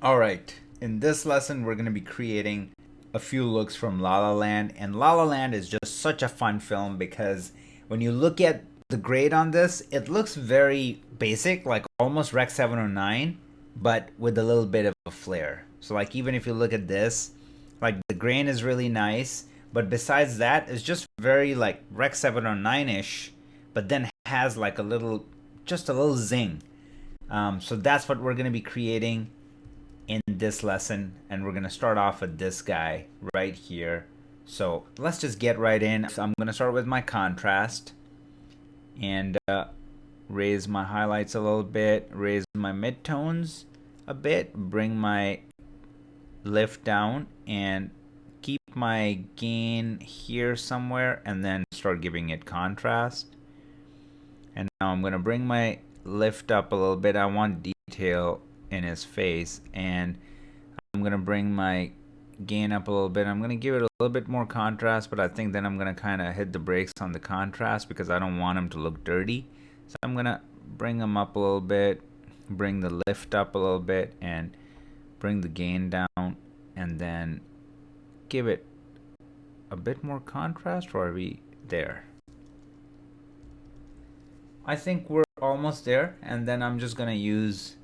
All right, in this lesson, we're going to be creating a few looks from La La Land. And La La Land is just such a fun film because when you look at the grade on this, it looks very basic, like almost Rec 709, but with a little bit of a flair. So, like, even if you look at this, like, the grain is really nice, but besides that, it's just very like Rec 709 ish, but then has like a little, just a little zing. So, that's what we're going to be creating in this lesson, and we're going to start off with this guy right here. So let's just get right in. So I'm going to start with my contrast and raise my highlights a little bit, raise my midtones a bit, bring my lift down, and keep my gain here somewhere, and then start giving it contrast. And now I'm going to bring my lift up a little bit. I want detail in his face, and I'm going to bring my gain up a little bit. I'm going to give it a little bit more contrast, but I think then I'm going to kind of hit the brakes on the contrast because I don't want him to look dirty. So I'm going to bring him up a little bit, bring the lift up a little bit, and bring the gain down, and then give it a bit more contrast. Or are we there? I think we're almost there, and then I'm just going to use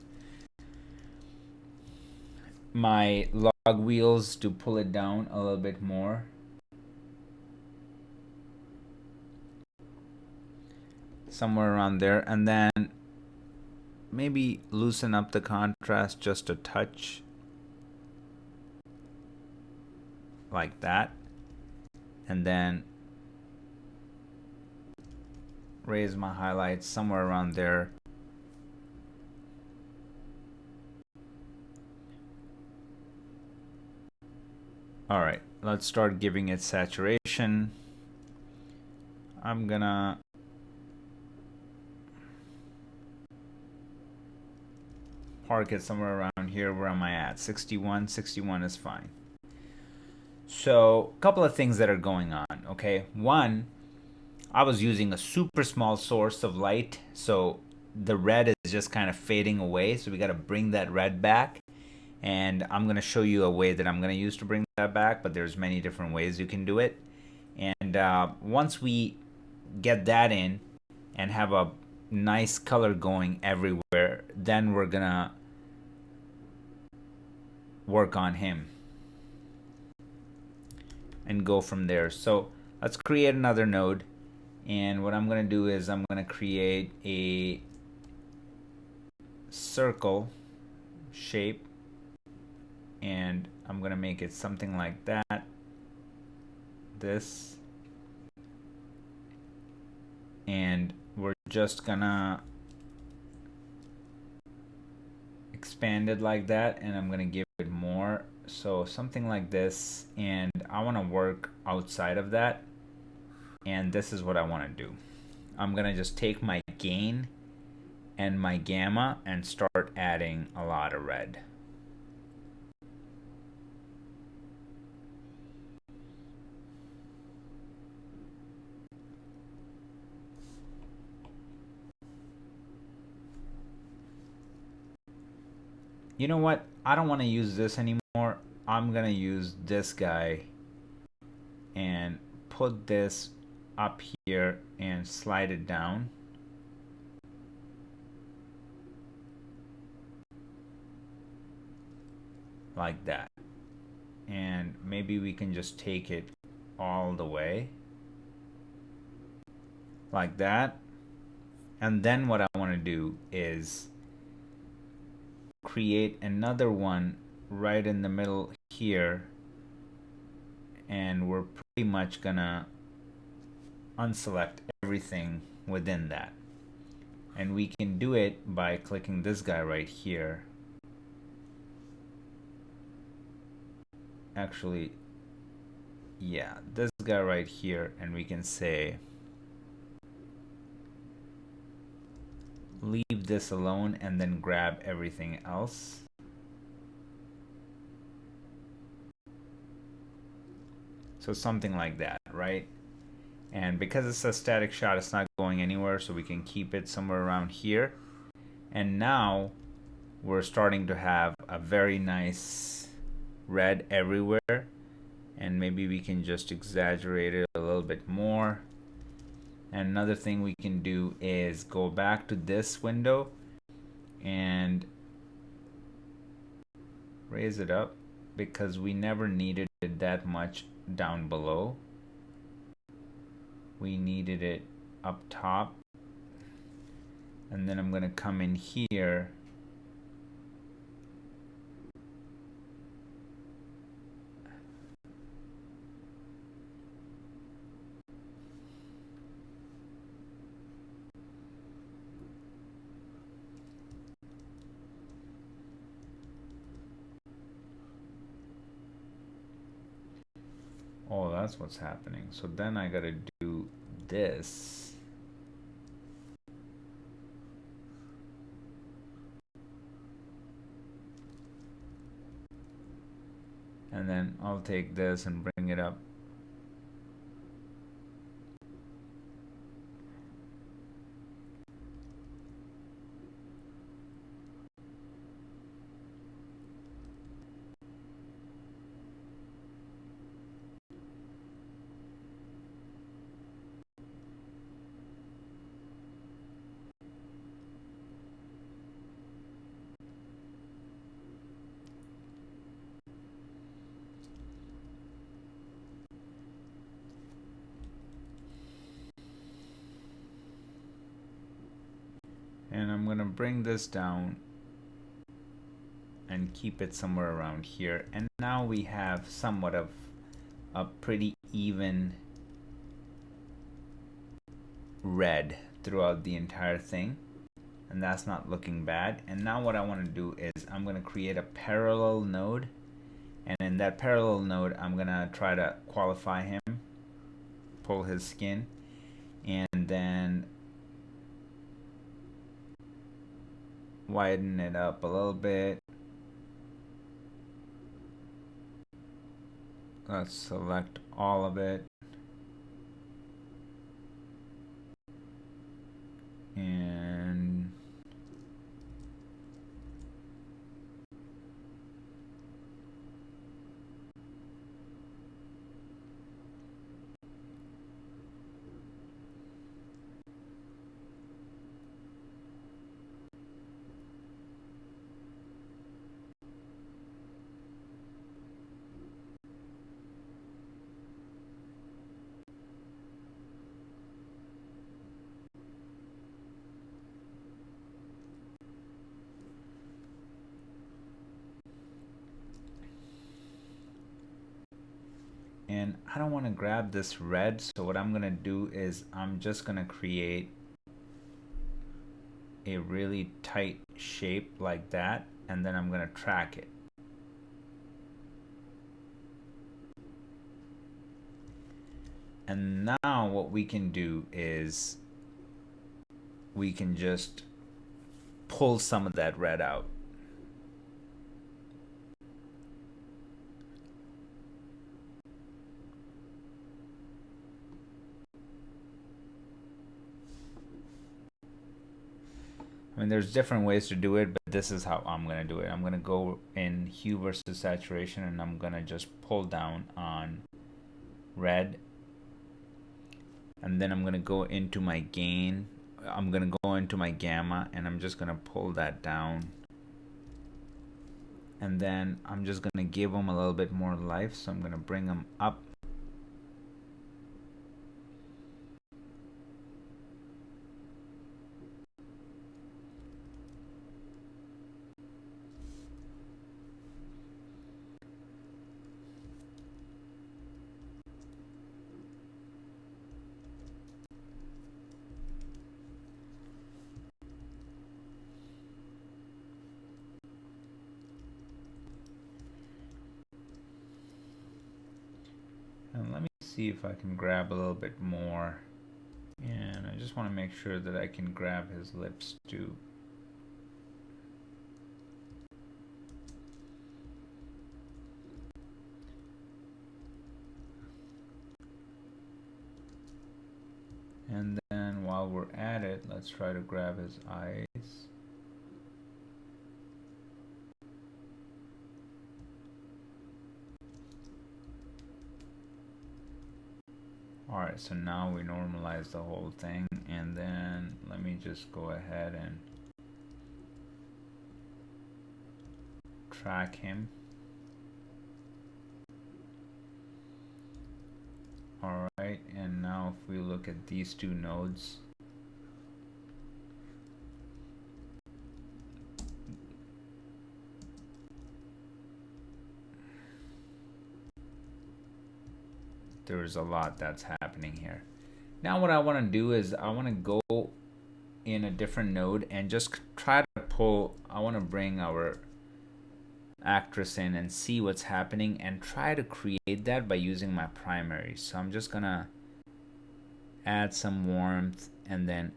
my log wheels to pull it down a little bit more. Somewhere around there, and then maybe loosen up the contrast just a touch, like that, and then raise my highlights somewhere around there. All right, let's start giving it saturation. I'm gonna park it somewhere around here. Where am I at? 61. 61 is fine. So, a couple of things that are going on, okay? One, I was using a super small source of light, so the red is just kind of fading away, so we got to bring that red back. And I'm going to show you a way that I'm going to use to bring that back, but there's many different ways you can do it. And once we get that in and have a nice color going everywhere, then we're going to work on him and go from there. So let's create another node. And what I'm going to do is I'm going to create a circle shape, and I'm going to make it something like that, this, and we're just going to expand it like that, and I'm going to give it more, so something like this, and I want to work outside of that, and this is what I want to do. I'm going to just take my gain and my gamma and start adding a lot of red. You know what? I don't want to use this anymore. I'm going to use this guy and put this up here and slide it down. Like that. And maybe we can just take it all the way. Like that. And then what I want to do is create another one right in the middle here, and we're pretty much gonna unselect everything within that, and we can do it by clicking this guy right here. Actually, yeah, this guy right here, and we can say leave this alone and then grab everything else. So something like that, right? And because it's a static shot, it's not going anywhere, so we can keep it somewhere around here. And now we're starting to have a very nice red everywhere, and maybe we can just exaggerate it a little bit more. And another thing we can do is go back to this window and raise it up, because we never needed it that much down below. We needed it up top. And then I'm going to come in here oh, that's what's happening. So then I gotta do this. And then I'll take this and bring it up. And I'm gonna bring this down and keep it somewhere around here. And now we have somewhat of a pretty even red throughout the entire thing, and that's not looking bad. And now what I want to do is I'm going to create a parallel node, and in that parallel node I'm going to try to qualify him, pull his skin, and then widen it up a little bit. Let's select all of it, and I don't want to grab this red, so what I'm gonna do is I'm just gonna create a really tight shape like that, and then I'm gonna track it. And now what we can do is we can just pull some of that red out. I mean, there's different ways to do it, but this is how I'm going to do it. I'm going to go in hue versus saturation, and I'm going to just pull down on red. And then I'm going to go into my gain. I'm going to go into my gamma, and I'm just going to pull that down. And then I'm just going to give them a little bit more life, so I'm going to bring them up. And let me see if I can grab a little bit more. And I just want to make sure that I can grab his lips too. And then while we're at it, let's try to grab his eyes. Alright, so now we normalize the whole thing, and then let me just go ahead and track him. Alright, and now if we look at these two nodes, there's a lot that's happening here. Now what I want to do is I want to go in a different node and just try to pull, I want to bring our actress in and see what's happening and try to create that by using my primary. So I'm just gonna add some warmth and then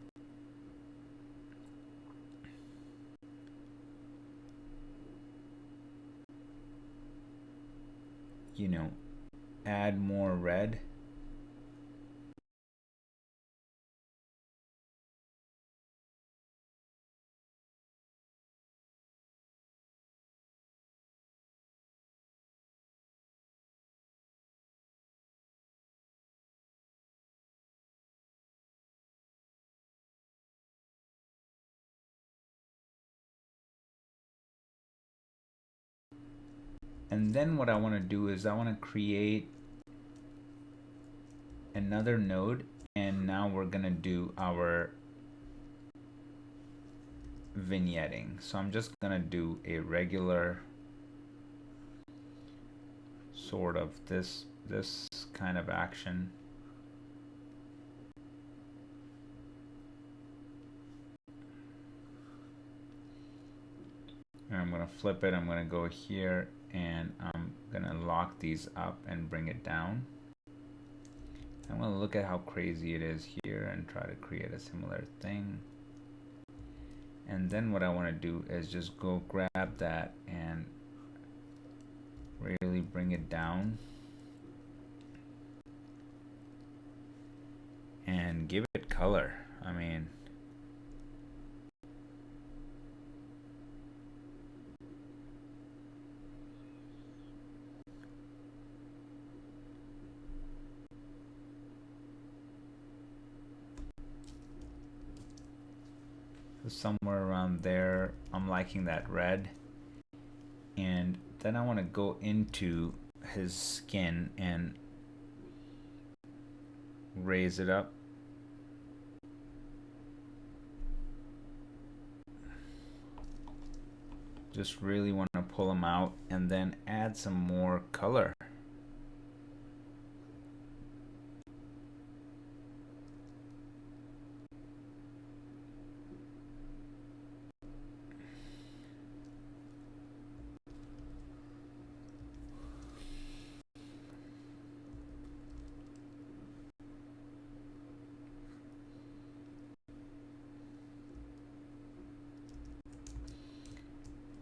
add more red. And then what I want to do is I want to create another node, and now we're gonna do our vignetting. So I'm just gonna do a regular sort of this kind of action. And I'm gonna flip it. I'm gonna go here and I'm gonna lock these up and bring it down. I'm gonna look at how crazy it is here and try to create a similar thing. And then what I want to do is just go grab that and really bring it down and give it color. I mean, somewhere around there. I'm liking that red. And then I want to go into his skin and raise it up. Just really want to pull him out and then add some more color.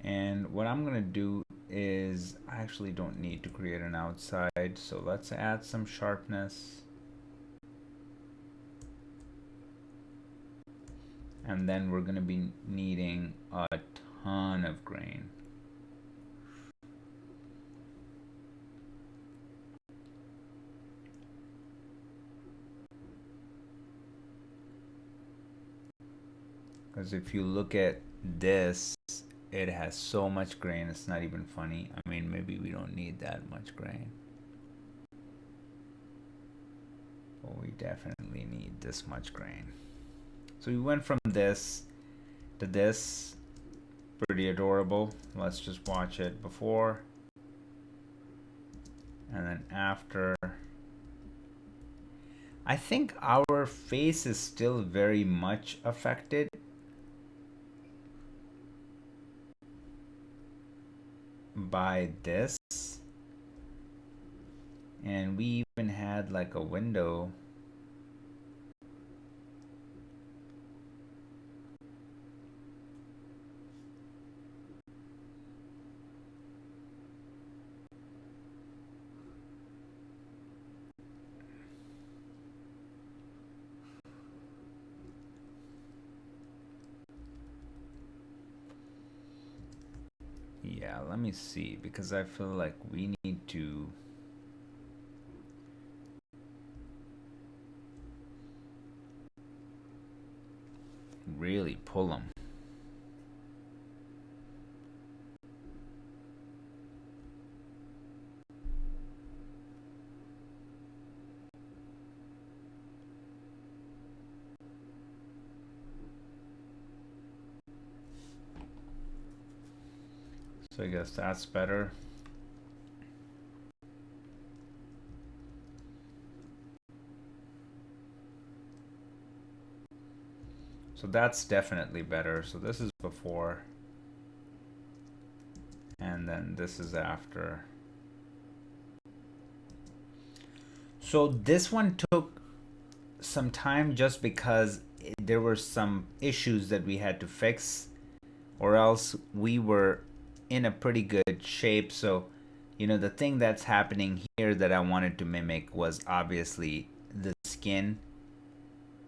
And what I'm gonna do is I actually don't need to create an outside, so let's add some sharpness. And then we're gonna be needing a ton of grain. Because if you look at this, it has so much grain, it's not even funny. I mean, maybe we don't need that much grain, but we definitely need this much grain. So we went from this to this. Pretty adorable. Let's just watch it before and then after. I think our face is still very much affected by this, and we even had like a window. Yeah, let me see, because I feel like we need to really pull them. So I guess that's better. So that's definitely better. So this is before, and then this is after. So this one took some time just because there were some issues that we had to fix, or else we were in a pretty good shape. So, the thing that's happening here that I wanted to mimic was obviously the skin,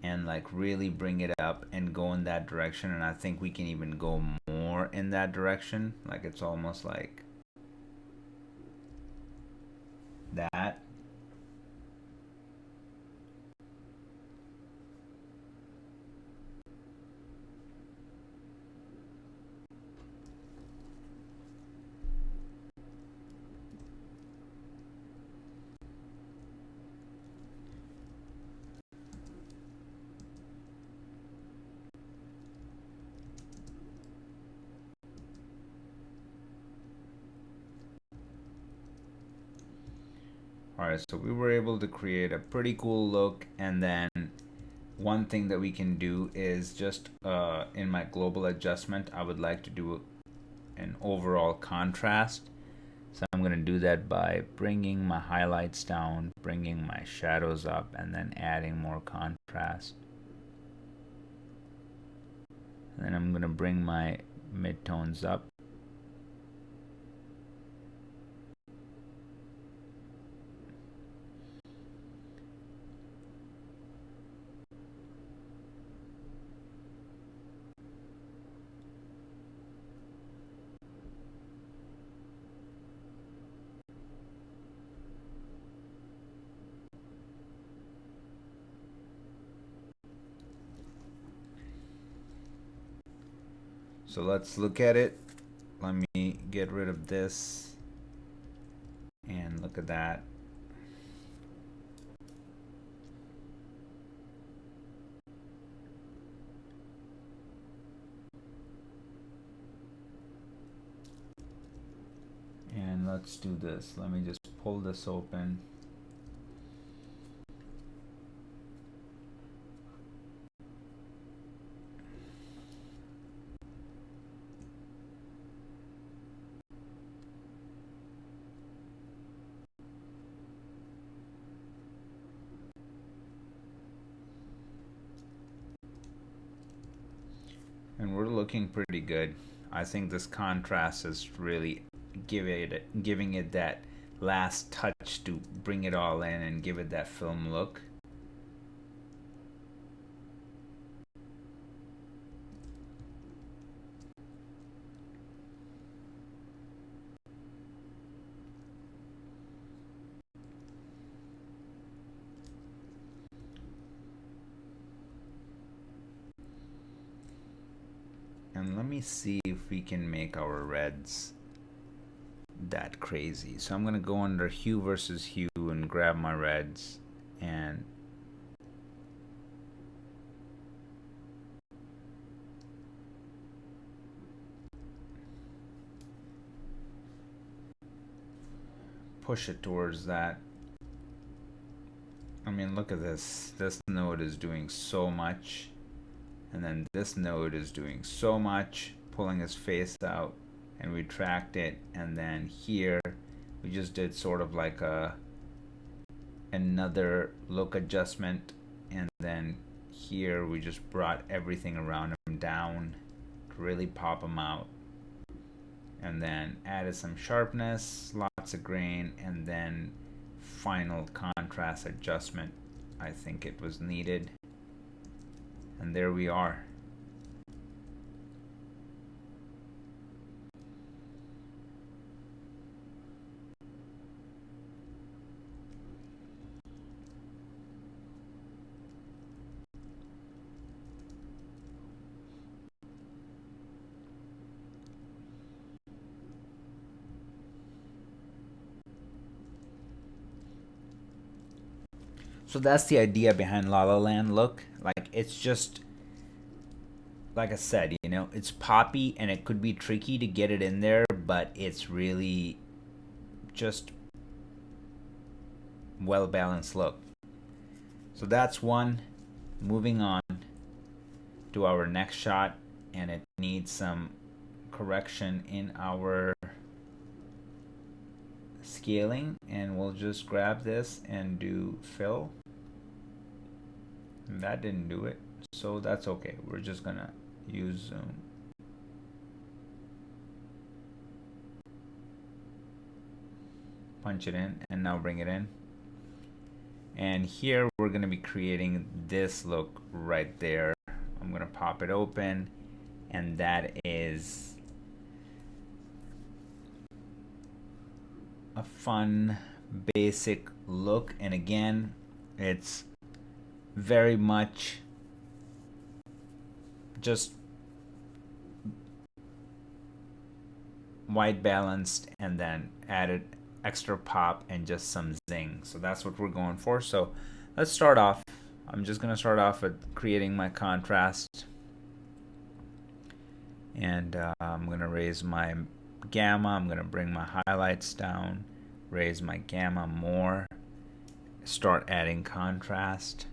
and like really bring it up and go in that direction. And I think we can even go more in that direction. Like it's almost like that. Alright, so we were able to create a pretty cool look, and then one thing that we can do is just in my global adjustment, I would like to do an overall contrast. So I'm going to do that by bringing my highlights down, bringing my shadows up, and then adding more contrast. And then I'm going to bring my midtones up. So let's look at it. Let me get rid of this and look at that. And let's do this. Let me just pull this open. And we're looking pretty good. I think this contrast is really giving it that last touch to bring it all in and give it that film look. And let me see if we can make our reds that crazy. So I'm going to go under hue versus hue and grab my reds and push it towards that. I mean, look at this. This node is doing so much. And then this node is doing so much, pulling his face out, and we tracked it. And then here we just did sort of like another look adjustment, and then here we just brought everything around him down to really pop him out, and then added some sharpness, lots of grain, and then final contrast adjustment. I think it was needed. And there we are. So that's the idea behind La La Land look. Like, it's just, like I said, you know, it's poppy and it could be tricky to get it in there, but it's really just well balanced look. So that's one. Moving on to our next shot, and it needs some correction in our scaling, and we'll just grab this and do fill. And that didn't do it, so that's okay. We're just gonna use zoom. Punch it in and now bring it in. And here we're gonna be creating this look right there. I'm gonna pop it open, and that is a fun basic look. And again, it's very much just white balanced and then added extra pop and just some zing. So that's what we're going for. So let's start off. I'm just going to start off with creating my contrast, and I'm going to raise my gamma. I'm going to bring my highlights down, raise my gamma more, start adding contrast,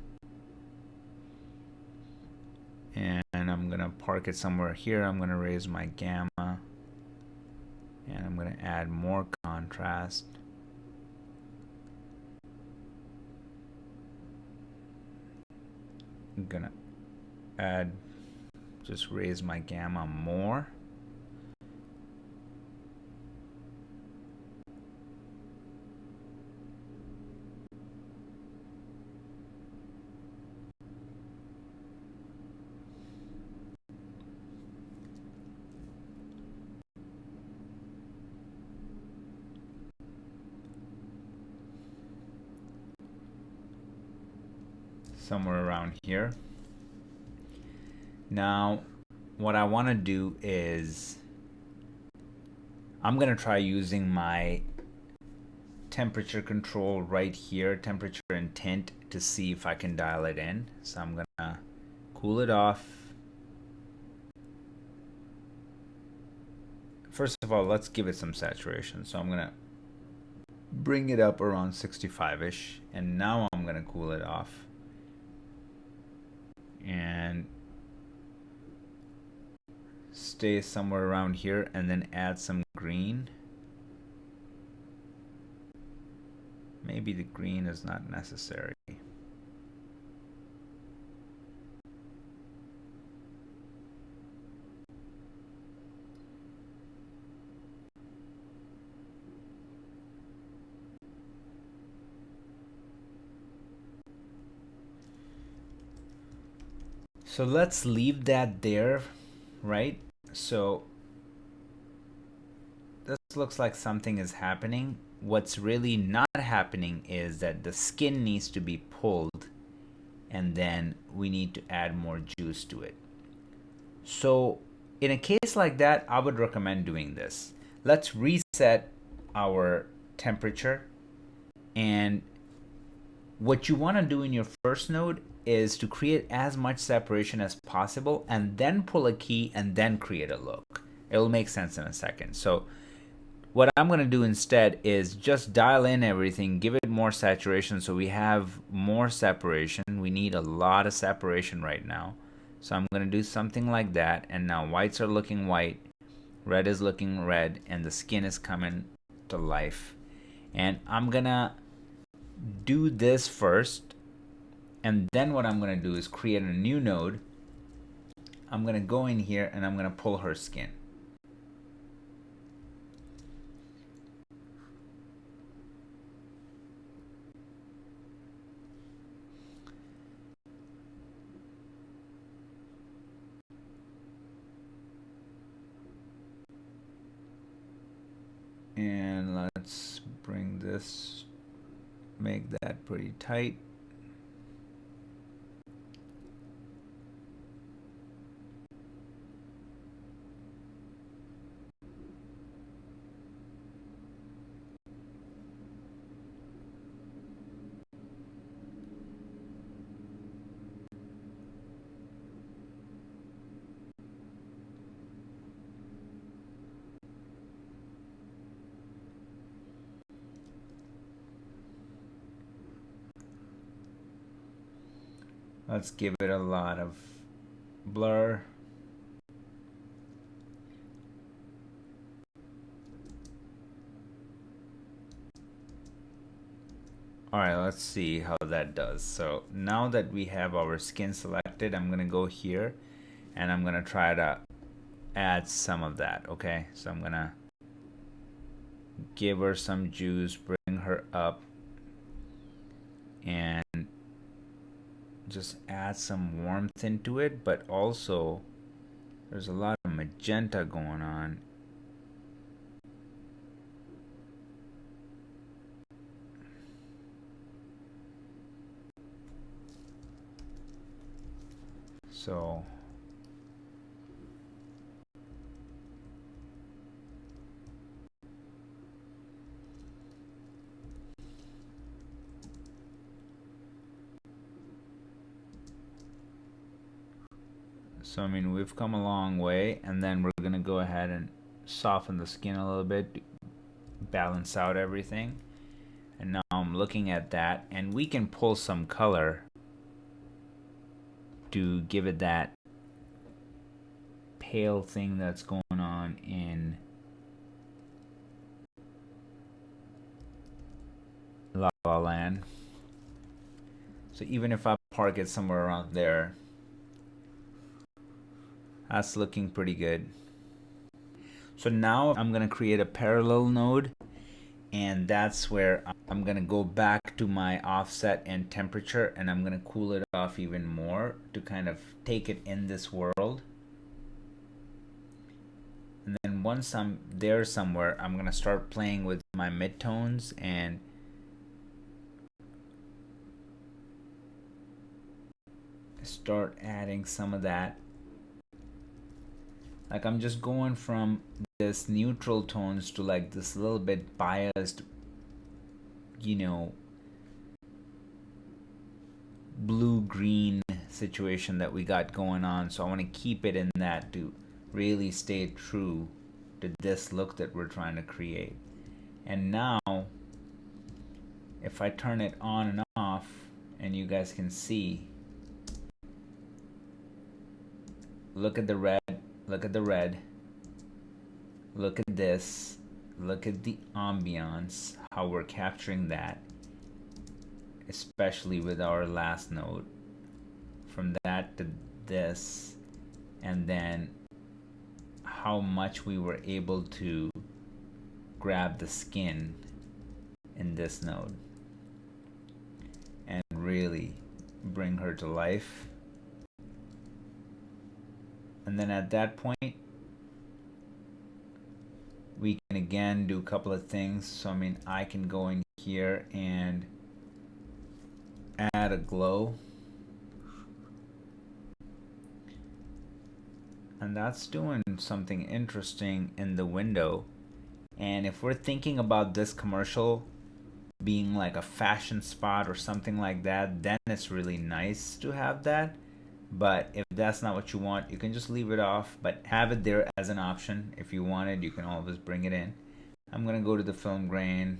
and I'm going to park it somewhere here. I'm going to raise my gamma, and I'm going to add more contrast. I'm going to add, just raise my gamma more. Somewhere around here. Now, what I want to do is I'm going to try using my temperature control right here, temperature and tint, to see if I can dial it in. So I'm going to cool it off. First of all, let's give it some saturation. So I'm going to bring it up around 65-ish, and now I'm going to cool it off. And stay somewhere around here, and then add some green. Maybe the green is not necessary. So let's leave that there, right? So this looks like something is happening. What's really not happening is that the skin needs to be pulled, and then we need to add more juice to it. So in a case like that, I would recommend doing this. Let's reset our temperature, and what you want to do in your first node is to create as much separation as possible, and then pull a key and then create a look. It'll make sense in a second. So what I'm going to do instead is just dial in everything, give it more saturation so we have more separation. We need a lot of separation right now. So I'm going to do something like that, and now whites are looking white, red is looking red, and the skin is coming to life. And I'm going to do this first, and then what I'm going to do is create a new node. I'm going to go in here and I'm going to pull her skin. And let's bring this, make that pretty tight. Let's give it a lot of blur. Alright, let's see how that does. So now that we have our skin selected, I'm gonna go here and I'm gonna try to add some of that. Okay, so I'm gonna give her some juice, bring her up, and just add some warmth into it, but also there's a lot of magenta going on. So I mean, we've come a long way, and then we're gonna go ahead and soften the skin a little bit, balance out everything. And now I'm looking at that, and we can pull some color to give it that pale thing that's going on in La La Land. So even if I park it somewhere around there, that's looking pretty good. So now I'm gonna create a parallel node, and that's where I'm gonna go back to my offset and temperature, and I'm gonna cool it off even more to kind of take it in this world. And then once I'm there somewhere, I'm gonna start playing with my midtones and start adding some of that. Like, I'm just going from this neutral tones to like this little bit biased, you know, blue green situation that we got going on. So I want to keep it in that to really stay true to this look that we're trying to create. And now if I turn it on and off, and you guys can see, look at the red, look at the red, look at this, look at the ambiance, how we're capturing that, especially with our last node. From that to this, and then how much we were able to grab the skin in this node and really bring her to life. And then at that point, we can again do a couple of things. So I mean, I can go in here and add a glow, and that's doing something interesting in the window. And if we're thinking about this commercial being like a fashion spot or something like that, then it's really nice to have that. But if that's not what you want, you can just leave it off, but have it there as an option. If you want it, you can always bring it in. I'm gonna go to the film grain,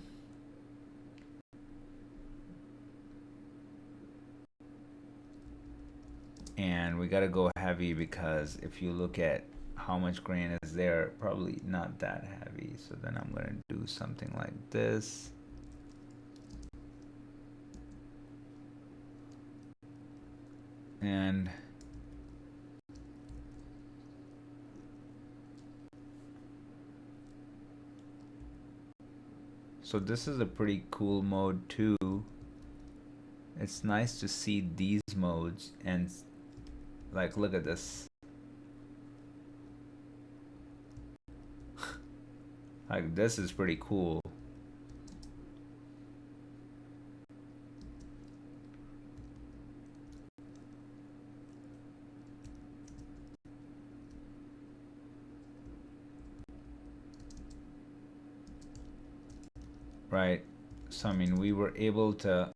and we gotta go heavy, because if you look at how much grain is there, probably not that heavy. So then I'm gonna do something like this. And so this is a pretty cool mode too. It's nice to see these modes, and like, look at this. Like, this is pretty cool. Right? So I mean, we were able to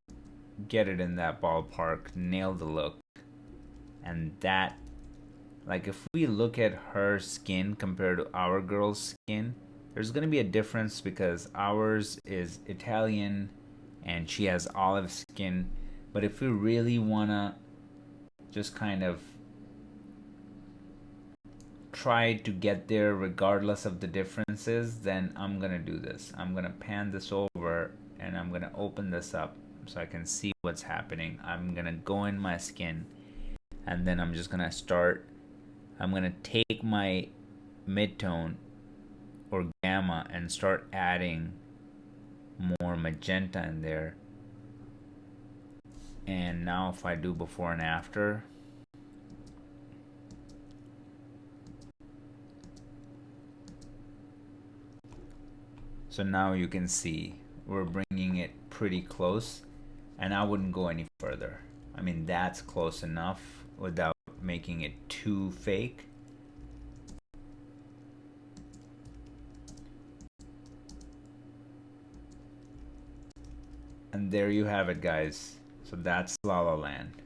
get it in that ballpark, nail the look. And that, like, if we look at her skin compared to our girl's skin, there's gonna be a difference, because ours is Italian and she has olive skin. But if we really wanna just kind of try to get there regardless of the differences, then I'm gonna do this. I'm gonna pan this over and I'm gonna open this up so I can see what's happening. I'm gonna go in my skin and then I'm just gonna start. I'm gonna take my midtone or gamma and start adding more magenta in there. And now if I do before and after, so now you can see we're bringing it pretty close, and I wouldn't go any further. I mean, that's close enough without making it too fake. And there you have it, guys. So that's La La Land.